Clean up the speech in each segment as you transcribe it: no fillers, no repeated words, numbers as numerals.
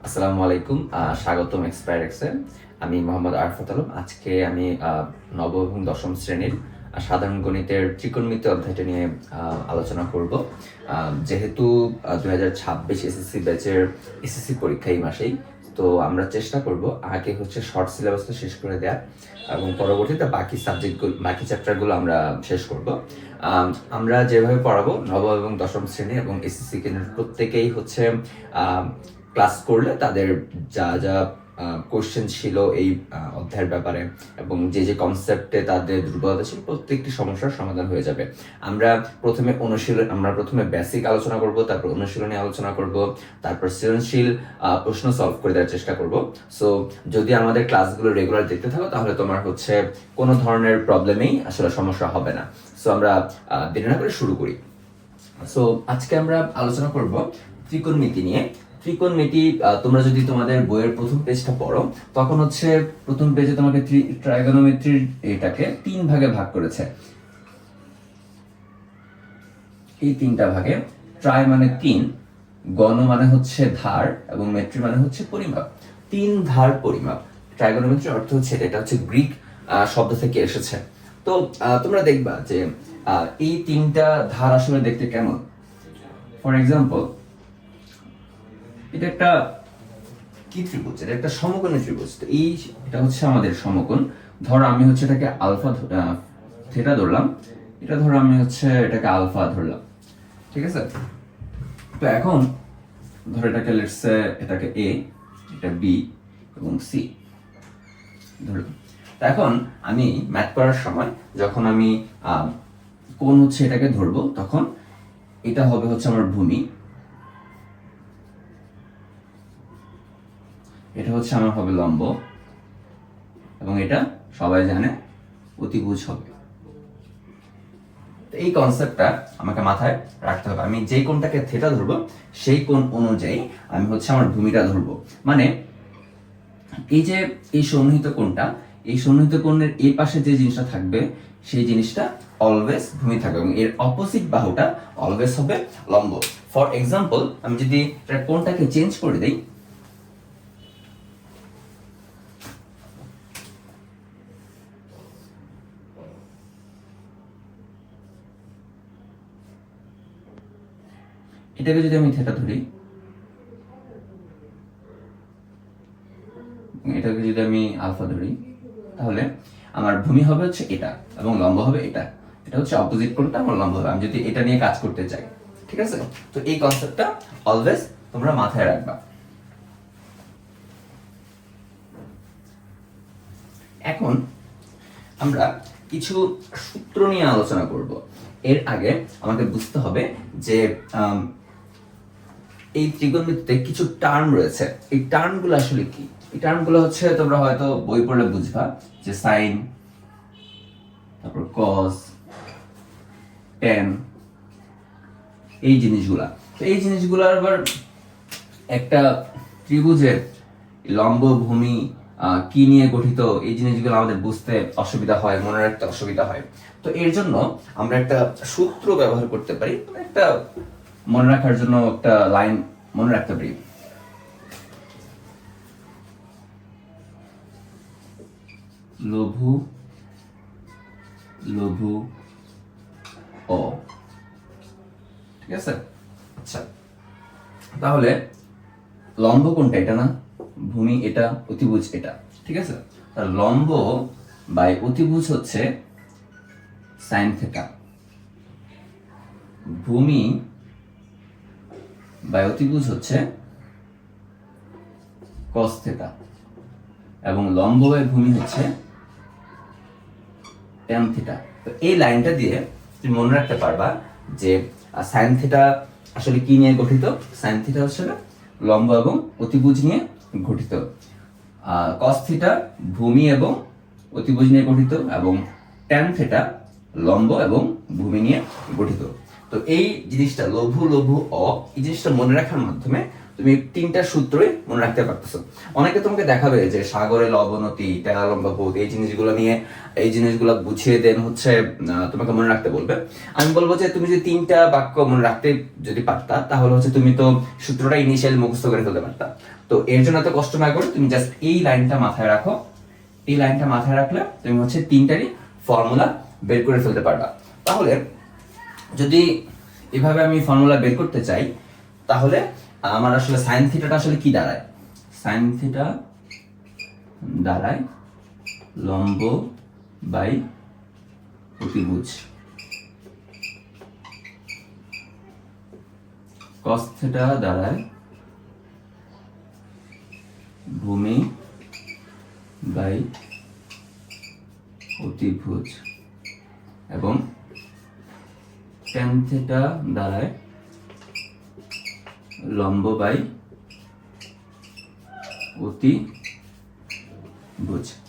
আসসালামু আলাইকুম, স্বাগতম এক্সপায়ারেক্সে। আমি মোহাম্মদ আরফাত আলম। আজকে আমি নবম এবং দশম শ্রেণীর সাধারণ গণিতের ত্রিকোণমিতি অধ্যায়টা নিয়ে আলোচনা করব। যেহেতু 2026 এসএসসি ব্যাচের এসএসসি পরীক্ষা এই মাসেই, তো আমরা চেষ্টা করব আগে হচ্ছে শর্ট সিলেবাসটা শেষ করে দেওয়া এবং পরবর্তীতে বাকি সাবজেক্টগুলো, বাকি চ্যাপ্টারগুলো আমরা শেষ করব। আমরা যেভাবে পড়াবো নবম এবং দশম শ্রেণী এবং এসএসসি কেন্দ্রের প্রত্যেকেই হচ্ছে ক্লাস করলে তাদের যা যা কোশ্চেন ছিল এই অধ্যায়ের ব্যাপারে এবং যে যে কনসেপ্টে তাদের দুর্বলতা ছিল প্রত্যেকটি সমস্যার সমাধান হয়ে যাবে। আমরা প্রথমে বেসিক আলোচনা করব, তারপর অনুশীলনী আলোচনা করব, তারপর সৃজনশীল প্রশ্ন সলভ করে দেওয়ার চেষ্টা করব। সো যদি আমাদের ক্লাসগুলো রেগুলার দেখতে থাকো তাহলে তোমার হচ্ছে কোনো ধরনের প্রবলেমেই আসলে সমস্যা হবে না। সো আমরা দেরি না করে শুরু করি। সো আজকে আমরা আলোচনা করব ত্রিকোণমিতি নিয়ে। ত্রিকোণমিতি তোমরা যদি তোমাদের বইয়ের প্রথম পেজটা পড়ো তখন হচ্ছে প্রথম পেজে তোমাকে ট্রাইগোনোমেট্রির এটাকে 3 ভাগে ভাগ করেছে। এই 3টা ভাগে ট্রাই মানে 3, গণ মানে হচ্ছে ধার এবং মেট্রি মানে হচ্ছে পরিমাপ। 3 ধার পরিমাপ, ট্রাইগোনোমেট্রি অর্থ হচ্ছে এটা হচ্ছে গ্রিক শব্দ থেকে এসেছে। তো তোমরা দেখবা যে এই 3টা ধার আসলে দেখতে কেমন। ফর এক্সাম্পল, এটা একটা কি ত্রিভুজ, এটা একটা সমকোণী ত্রিভুজ। তো এটা হচ্ছে আমাদের সমকোণ। ধরো আমি হচ্ছে এটাকে আলফা থিটা ধরলাম, এটা ধরো আমি হচ্ছে এটাকে আলফা ধরলাম, ঠিক আছে। তো এখন ধরো এটাকে লেটস সে এটাকে এ, এটা বি এবং সি ধরলাম। তো এখন আমি ম্যাথ করার সময় যখন আমি কোণ হচ্ছে এটাকে ধরবো তখন এটা হবে হচ্ছে আমার ভূমি, এটা হচ্ছে আমার হবে লম্ব এবং এটা সবাই জানে অতিভুজ হবে। এই কনসেপ্টটা আমাকে মাথায় রাখতে হবে। আমি যেই কোণটাকে থিটা ধরবো সেই কোণ অনুযায়ী আমি হচ্ছে আমার ভূমিটা ধরবো। মানে এই যে এই সন্নিহিত কোণটা, এই সন্নিহিত কোণের এই পাশে যে জিনিসটা থাকবে সেই জিনিসটা অলওয়েজ ভূমি থাকবে এবং এর অপোজিট বাহুটা অলওয়েজ হবে লম্ব। ফর এক্সাম্পল, আমি যদি এটার কোণটাকে চেঞ্জ করে দেই, এটাকে যদি আমি থিটা ধরি, এটাকে যদি আমি আলফা ধরি, তাহলে আমার ভূমি হবে হচ্ছে এটা এবং লম্ব হবে এটা। এটা হচ্ছে অপোজিট কোণটা, আমার লম্ব হবে। আমি যদি এটা নিয়ে কাজ করতে চাই, ঠিক আছে। তো এই কনসেপ্টটা অলওয়েজ তোমরা মাথায় রাখবা। এখন আমরা কিছু সূত্র নিয়ে আলোচনা করব। এর আগে আমাকে বুঝতে হবে যে এই ত্রিকোণমিতিতে কিছু টার্ম রয়েছে। এই টার্মগুলো আসলে কি? এই টার্মগুলো হচ্ছে তোমরা হয়তো বই পড়লে বুঝবা, যে সাইন, তারপর কস, ট্যান, এই জিনিসগুলা। তো এই জিনিসগুলো আবার একটা ত্রিভুজের লম্ব ভূমি কি নিয়ে গঠিত, এই জিনিসগুলো আমাদের বুঝতে অসুবিধা হয়, মনে রাখতে অসুবিধা হয়। তো এর জন্য আমরা একটা সূত্র ব্যবহার করতে পারি, একটা মনে রাখার জন্য একটা লাইন মনে রাখতে পারি। লঘু লঘু অ, ঠিক আছে। আচ্ছা, তাহলে লম্ব কোনটা? এটা না, ভূমি এটা, অতিভুজ এটা, ঠিক আছে। তার লম্ব বাই অতিভুজ হচ্ছে সাইন থিটা, ভূমি বাই অতিভুজ হচ্ছে কস থিটা এবং লম্ব বাই ভূমি হচ্ছে ট্যান থিটা। তো এই লাইনটা দিয়ে তুমি মনে রাখতে পারবা যে সাইন থিটা আসলে কি নিয়ে গঠিত। সাইন থিটা আসলে লম্ব এবং অতিভুজ নিয়ে গঠিত, কস থিটা ভূমি এবং অতিভুজ নিয়ে গঠিত এবং ট্যান থিটা লম্ব এবং ভূমি নিয়ে গঠিত। তো এই জিনিসটা লঘু লঘু অ, এই জিনিসটা মনে রাখার মাধ্যমে তুমি তিনটা সূত্রই মনে রাখতে পারতেছো। অনেকে তোমাকে দেখাবে যে সাগরে লবণতি, টেরা লম্বা পথ, এই জিনিসগুলো বুঝিয়ে দেন হচ্ছে তোমাকে মনে রাখতে বলবে। আমি বলবো যে তুমি যদি তিনটা বাক্য মনে রাখতে যদি পারতা, তাহলে হচ্ছে তুমি তো সূত্রটা ইনিশিয়ালি মুখস্থ করে ফেলতে পারতা। তো এর জন্য এত কষ্ট না করে তুমি জাস্ট এই লাইনটা মাথায় রাখো। এই লাইনটা মাথায় রাখলে তুমি হচ্ছে তিনটারই ফর্মুলা বের করে ফেলতে পারবা। তাহলে যদি এভাবে আমি ফর্মুলা বের করতে চাই, তাহলে আমার আসলে সাইন থিটাটা আসলে কি দাঁড়ায়? সাইন থিটা দাঁড়ায় লম্ব বাই অতিভুজ। কস থিটা দাঁড়ায় ভূমি বাই অতিভুজ, এবং ট্যান থিটা দাঁড়ায় লম্ব বাই অতিভুজ।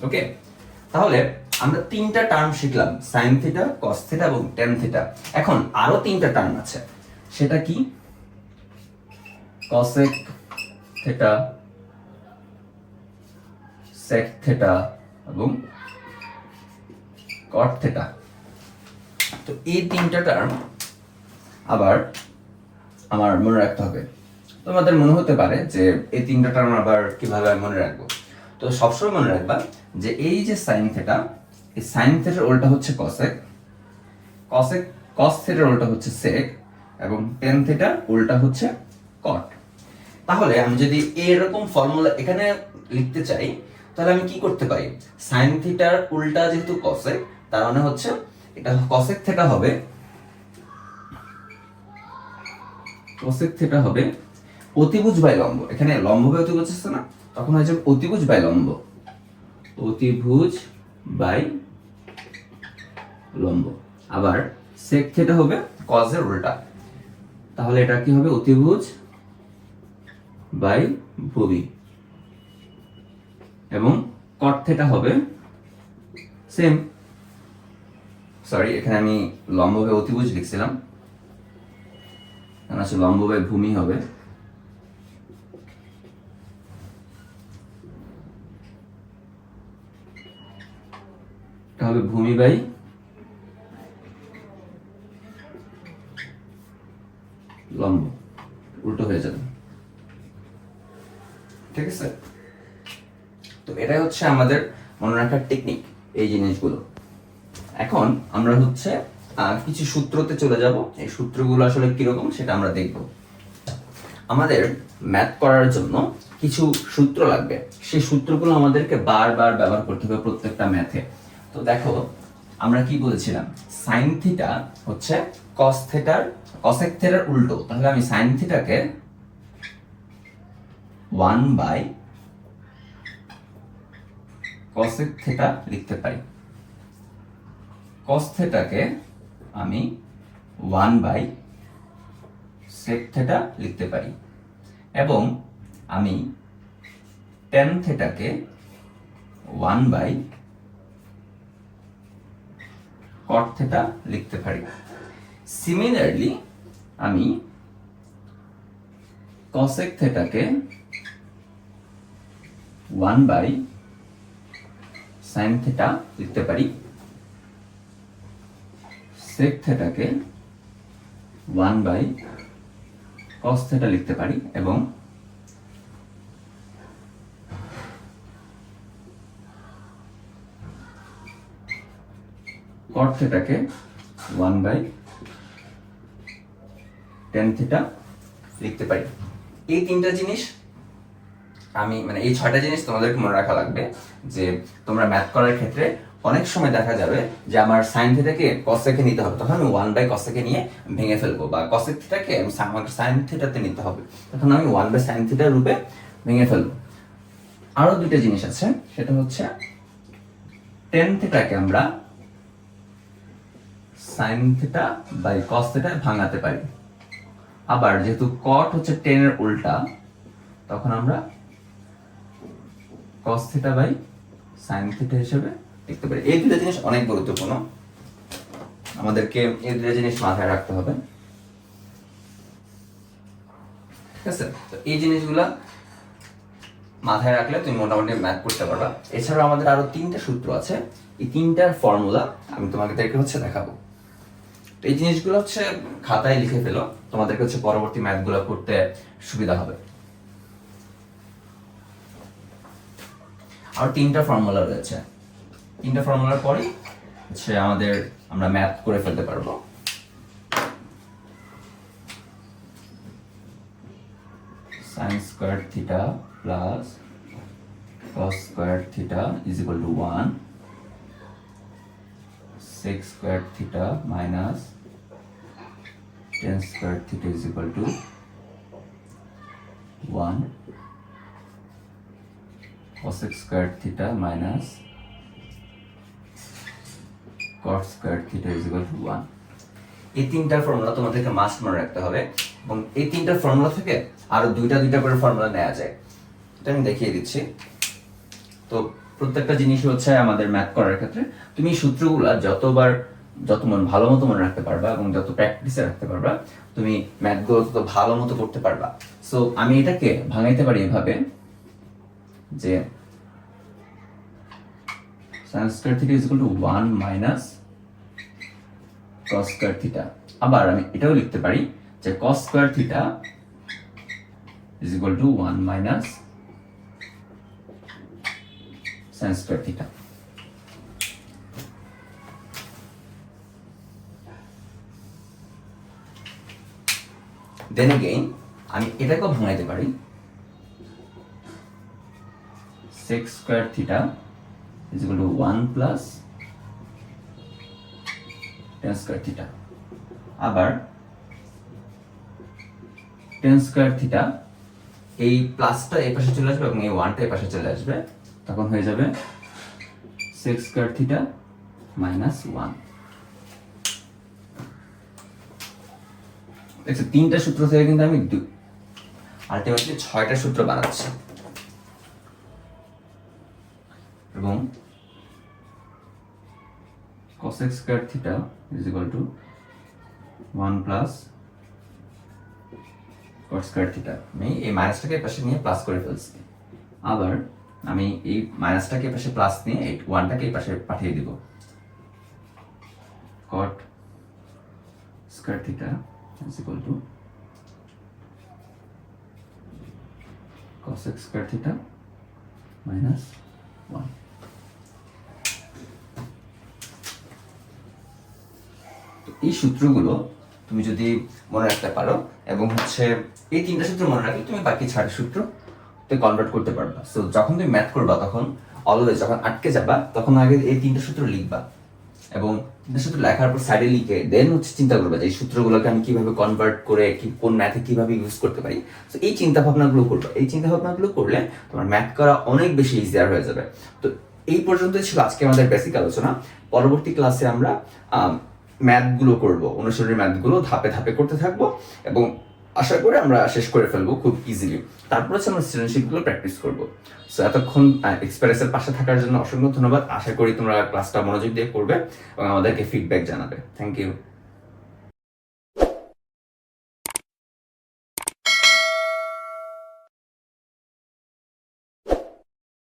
ওকে, তাহলে আমরা তিনটা টার্ম শিখলাম, সাইন থিটা, কস থিটা এবং ট্যান থিটা। এখন আরো তিনটা টার্ম আছে, সেটা কি? কসেক থিটা, সেক থিটা এবং কট থিটা। তো এই তিনটা টার্ম আবার আমার মনে রাখতে হবে। তোমাদের মনে হতে পারে যে এই তিনটা টার্ম আবার কিভাবে আমি মনে রাখবো। তো সবসময় মনে রাখবা যে এই যে সাইন থিটা, এই সাইন থিটার উল্টা হচ্ছে কসেক, কস থিটার উল্টা হচ্ছে সেক, এবং টেন থিটার উল্টা হচ্ছে কট। তাহলে আমি যদি এরকম ফর্মুলা এখানে লিখতে চাই, তাহলে আমি কি করতে পারি? সাইন থিটার উল্টা যেহেতু কসেক, তার মানে হচ্ছে এটা কসেক থিটা হবে, কসেক থিটা হবে অতিভুজ বাই লম্ব। এখানে লম্ব বাই অতিভুজ আছে না, তখন হয়ে যাবে অতিভুজ বাই লম্ব, অতিভুজ বাই লম্ব। আবার সেক থিটা হবে কজের উল্টা, তাহলে এটা কি হবে? অতিভুজ বাই ভূমি। এবং কট থিটা হবে সেম, সরি এখানে আমি লম্ব বাই অতিভুজ লিখছিলাম, আসলে লম্ব বাই ভূমি হবে। এটা হবে ভূমি বাই লম্ব, উল্টো হয়ে যাবে। ঠিক আছে, তো এটাই হচ্ছে আমাদের মনে রাখার টেকনিক, এই জিনিসগুলো। এখন আমরা হচ্ছে কিছু সূত্রতে চলে যাব। এই সূত্রগুলো আসলে কিরকম সেটা আমরা দেখব। আমাদের ম্যাথ করার জন্য কিছু সূত্র লাগবে, সেই সূত্রগুলো আমাদেরকে বারবার ব্যবহার করতে হবে প্রত্যেকটা ম্যাথে। তো দেখো আমরা কি বলেছিলাম, সাইন থিটা হচ্ছে কস থিটার, কসেক থিটার উল্টো। তাহলে আমি সাইন থিটাকে 1 বাই কসেক থিটা লিখতে পারি, কস থিটাকে আমি 1 বাই সেক থিটা লিখতে পারি, এবং আমি ট্যান থিটাকে 1 বাই কট থিটা লিখতে পারি। সিমিলারলি আমি কসেক থিটাকে 1 বাই সাইন থিটা লিখতে পারি, সেক থিটাকে 1 বাই কস থিটা লিখতে পারি, এবং কট থিটাকে 1 বাই টেন থিটা লিখতে পারি। এই তিনটা জিনিস আমি মানে এই 6টা জিনিস তোমাদেরকে মনে রাখা লাগবে, যে তোমরা ম্যাথ করার ক্ষেত্রে অনেক সময় দেখা যাবে যে আমার সাইন থিটাকে কসেকে নিতে হবে, তখন আমি 1 বাই কসেকে নিয়ে ভেঙে ফেলবো, বা কসেক থিটাকে আমাকে সাইন থিটাতে নিতে হবে, তখন আমি 1 বাই সাইন থিটার রূপে ভেঙে ফেলবো। আরো দুইটা জিনিস আছে, সেটা হচ্ছে টেন থিটাকে আমরা sine theta by cos theta ভাঙাতে পারি। আবার যেহেতু কট হচ্ছে টেনের উল্টা, তখন আমরা cos theta by sine theta হিসেবে লিখতে পারি। এই দুটো জিনিস অনেক গুরুত্বপূর্ণ, আমাদেরকে এই দুটো জিনিস মাথায় রাখতে হবে। ঠিক আছে? তো এই জিনিসগুলা মাথায় রাখলে তুমি মোটামুটি ম্যাথ করতে পারবা। এছাড়াও আমাদের আরো 3টা সূত্র আছে, এই 3টার ফর্মুলা আমি তোমাদেরকে দেখাবো। তো এই জিনিসগুলো খাতায় লিখে ফেলো, তোমাদেরকে পরবর্তী ম্যাথগুলো করতে সুবিধা হবে। আর 3টা ফর্মুলা রয়েছে, 3টা ফর্মুলার পরে আমরা ম্যাথ করে ফেলতে পারবো। sin squared theta plus cos squared theta is equal to 1, sec squared theta minus tan squared theta is equal to 1, cosec squared theta minus cot squared theta is equal to 1। এই 3টার formula তোমাদেরকে must মনে রাখতে হবে, এবং এই 3টার formula থেকে আরো দুইটা করে ফর্মুলা নেওয়া যায়। এটা আমি দেখিয়ে দিচ্ছি। তো প্রত্যেকটা জিনিস আমাদের ম্যাথ করার ক্ষেত্রে তুমি সূত্রগুলো যত ভালো মতো মনে রাখতে পারবা এবং যত প্র্যাকটিসে রাখতে পারবা, তুমি ম্যাথগুলো তত ভালো মতো করতে পারবা। সো আমি এটাকে ভাঙাইতে পারি এভাবে যে sin squared theta is equal to 1 minus cos squared theta। আবার আমি এটাও লিখতে পারি যে cos squared theta is equal to 1 minus sin squared theta। Then again আমি এটাকেও ভাঙাইতে পারি, sec squared theta is equal to 1 plus tan squared theta। আবার tan squared theta এই প্লাসটা এই পাশে চলে আসবে এবং এই 1টা এই পাশে চলে আসবে, তখন হয়ে যাবে sec squared theta minus 1। দেখছো 3টা সূত্র থেকে কিন্তু আমি আলটিমেটলি 6টা সূত্র বানাচ্ছি, এবং cosec squared theta is equal to 1 plus cot squared theta। আমি এই মাইনাসটাকে পাশে নিয়ে প্লাস করে ফেলছি, আবার আমি এই মাইনাসটাকে পাশে প্লাস নিয়ে এই 1টাকে এই পাশে পাঠিয়ে দিব। cot squared theta is equal to cosec squared theta minus 1। এই সূত্রগুলো তুমি যদি মনে রাখতে পারো এবং এই 3টা সূত্র মনে রাখলে তুমি বাকি 6টা সূত্র কনভার্ট করতে পারবা। সো যখন তুমি ম্যাথ করবা তখন অলওয়েজ যখন আটকে যাবা তখন আগে এই 3টা সূত্র লিখবা, এবং 3টা সূত্র লেখার পর সাইডে লিখে দেন চিন্তা করবা যে এই সূত্রগুলোকে আমি কিভাবে কনভার্ট করে কোন ম্যাথে কিভাবে ইউজ করতে পারি। সো এই চিন্তা ভাবনাগুলো করবা, এই চিন্তা ভাবনাগুলো করলে তোমার ম্যাথ করা অনেক বেশি ইজিয়ার হয়ে যাবে। তো এই পর্যন্তই ছিল আজকে আমাদের বেসিক আলোচনা। পরবর্তী ক্লাসে আমরা ম্যাথগুলো করবো, অনুশীলনী ম্যাথগুলো ধাপে ধাপে করতে থাকবো, এবং আশা করি আমরা শেষ করে ফেলবো খুব ইজিলি। তারপর আমরা সৃজনশীলগুলো প্র্যাকটিস করবো। সো এতক্ষণ এক্সপেরিয়েন্সের পাশে থাকার জন্য অসংখ্য ধন্যবাদ। আশা করি তোমরা ক্লাসটা মনোযোগ দিয়ে করবে এবং আমাদেরকে ফিডব্যাক জানাবে। Thank you.